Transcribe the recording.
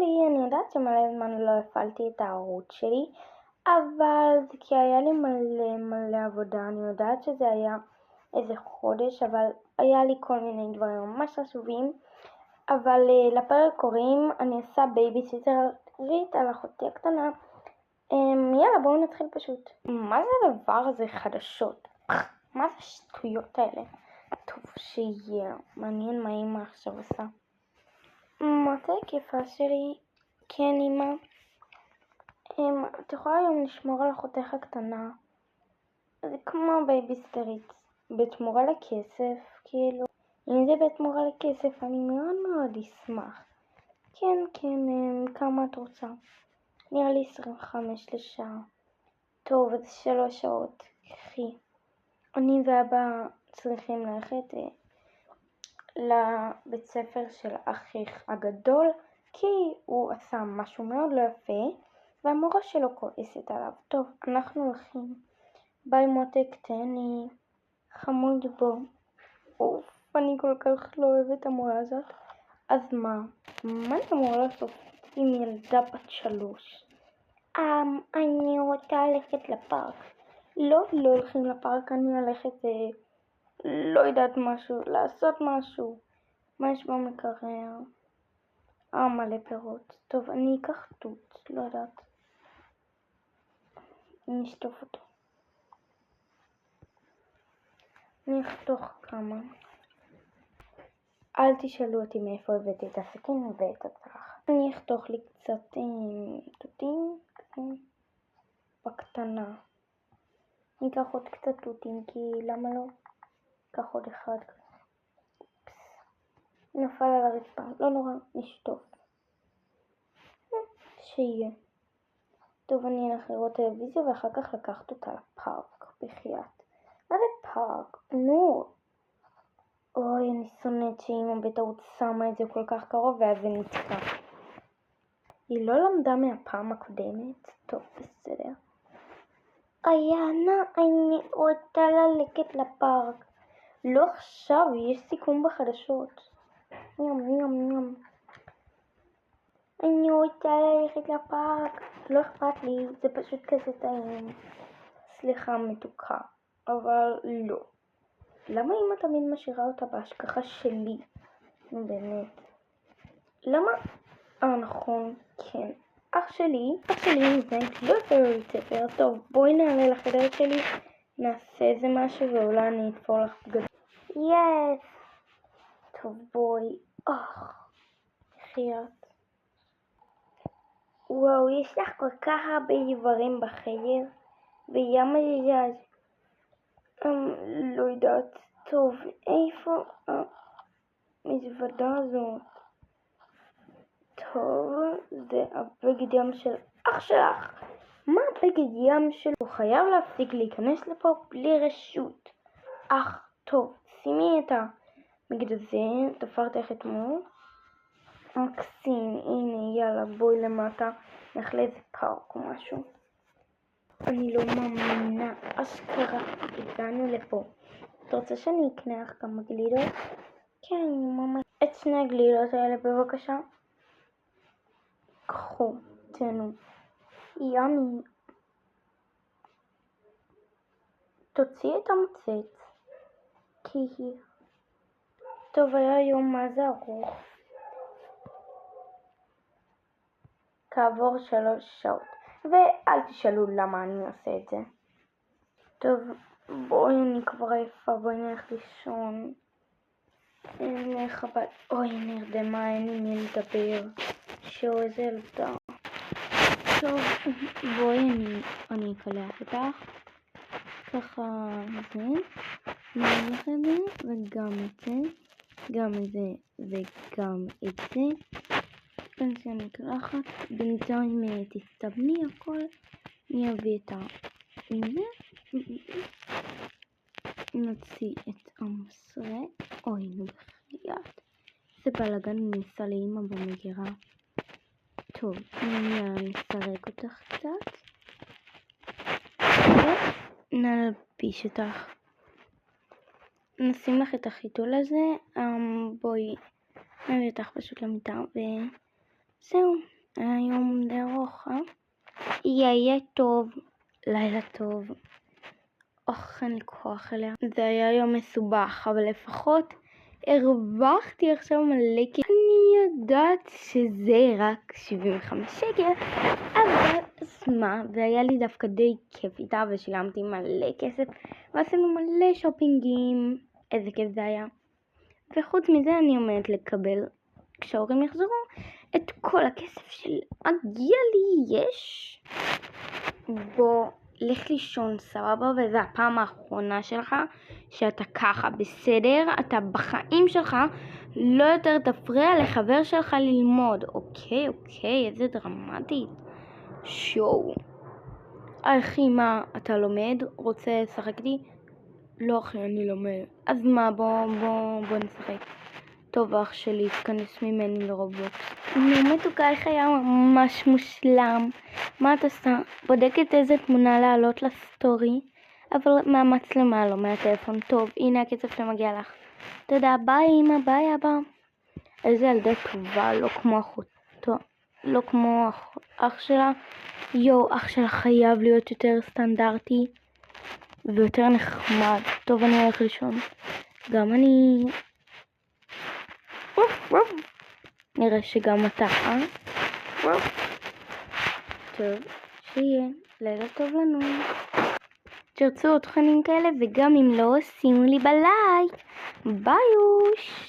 שלי, אני יודעת שמלא זמן לא הפעלתי את הערוץ שלי, אבל זה כי היה לי מלא עבודה. אני יודעת שזה היה איזה חודש, אבל היה לי כל מיני דברים ממש חשובים. אבל לפרק קוראים אני עושה בייביסיטרית על אחותי הקטנה. יאללה, בואו נתחיל פשוט. מה זה הדבר הזה חדשות? מה זה השטויות האלה? טוב, שיהיה מעניין מה אמא עכשיו עושה. מה זה הכיפה שלי? כן, אמא. את יכולה היום לשמור על אחותך הקטנה? זה כמו בייביסיטרית, בתמורה לכסף, כאילו. אם זה בתמורה לכסף, אני מאוד אשמח. כן, כמה את רוצה? נראה לי 25 לשעה. טוב, אז 3 שעות. קחי. אני ואבא צריכים ללכת לבית ספר של אחיך הגדול, כי הוא עשה משהו מאוד לא יפה, והמורה שלו כועסת עליו. טוב, אנחנו הולכים. ביי מותק, תהני. חמוד בו. אוף, אני כל כך לא אוהבת המורה הזאת. אז מה אני אמורה לעשות עם ילדה בת 3? אני רוצה ללכת לפארק. לא הולכים לפארק, אני הולכת, לא יודעת משהו, לעשות משהו. מה יש במקרר? מלא פירות. טוב, אני אקח תות, לא יודעת. אני אשטוף אותו. אני אחתוך כמה. אל תשאלו אותי מאיפה הבאתי את הסכין ואת הצלח. אני אחתוך לי קצת תותים בקטנה. אני אקח עוד קצת תותים, כי למה לא? אקח עוד אחד כזה. נפל על הרצפה, לא נורא, נשטוף. שיהיה. טוב, אני אלך לראות טלוויזיה ואחר כך לקחת אותה לפארק, בחייאת. מה זה פארק? נו. אוי, אני שונאת שאמא בטעות שמה את זה כל כך קרוב ואז זה נתקע. היא לא למדה מהפעם הקודמת? טוב, בסדר. איינה, אני רוצה ללכת לפארק. לא עכשיו, יש סיכום בחדשות. יום. אני רוצה ללכת לפארק. לא אכפת לי, זה פשוט כזה טעים. סליחה, מתוקה, אבל לא. למה אמא תמיד משאירה אותה בהשגחה שלי? באמת. למה? נכון, כן. אח שלי מזיינית לא יותר בבית ספר. טוב, בואי נעלה לחדר שלי, נעשה איזה משהו ואולי אני אתפור לך בגדים. יס! טוב, בואי. חייאת. וואו, יש לך כל כך הרבה דברים בחדר, וימה זה לא יודעת. טוב, איפה המזוודה הזאת? טוב, זה הבגד ים של אח שלך. מה הבגד ים שלו? הוא חייב להפסיק להיכנס לפה בלי רשות. טוב, שימי את הבגד הזה, תפרת איך אתמול. מקסים, הנה, יאללה, בואי למטה, נלך לאיזה פארק או משהו. אני לא מאמינה, אשכרה, הגענו לפה. אתה רוצה שאני אקנה לך כמה גלידות? כן, ממש. את 2 הגלידות האלה בבקשה. קחו, תנו. ימי. תוציא את המצץ. כי טוב, היה יום מה זה ארוך. כעבור 3 שעות. ואל תשאלו למה אני עושה את זה. טוב, בואי, אני כבר עייפה, בואי נלך לישון. אוי, נרדמה, אין לי מי לדבר. איזה ילדה. טוב, בואי, אני אקלח אותך. ככה זה. נלך את זה, וגם את זה. גם את זה, וגם את זה. פנסיה מקלחת. בינתיים תסתבני הכל. אני אביא את זה. נוציא את המסרק. אוי, נו בחייאת. זה בלגן, ניסה לאמא במגירה. טוב, אני נסרק אותך קצת. ונלביש אותך. נשים לך את החיתול הזה. בואי, נביא אותך פשוט למיטה וזהו. היה יום די ארוך, יהיה טוב, לילה טוב. אין לי כוח אליה. זה היה יום מסובך, אבל לפחות הרווחתי עכשיו מלא כסף. אני יודעת שזה רק 75 שקל, אבל מה, והיה לי דווקא די כיף איתה, ושילמתי מלא כסף, ועשינו מלא שופינגים, איזה כיף זה היה. וחוץ מזה אני עומדת לקבל, כשההורים יחזרו, את כל הכסף שמגיע לי. יש בוא, לך לישון, סבבה, וזו הפעם האחרונה שלך שאתה ככה, בסדר? אתה בחיים שלך לא יותר תפריע לחבר שלך ללמוד. אוקיי, איזה דרמטית. שואו. אחי, מה, אתה לומד? רוצה לשחק לי? לא אחי, אני לומד. אז מה, בוא נשחק. טוב, אח שלי, תכנס ממני לרובלוקס. נו, מתוקה, איך היה ממש מושלם. מה את עושה? בודקת איזה תמונה לעלות לסטורי, אבל מהמצלמה, לא מהטלפון. טוב, הנה הכסף שמגיע לך. תודה, ביי אמא, ביי אבא. איזה ילדה טובה, לא כמו אחותו, לא כמו אח שלה. אח שלה חייב להיות יותר סטנדרטי ויותר נחמד. טוב, אני הולך לישון. גם אני... נראה שגם אתה, טוב, שיהיה לילה טוב לנו. תרצו עוד תכנים כאלה, וגם אם לא, שימו לי בלייק. ביוש.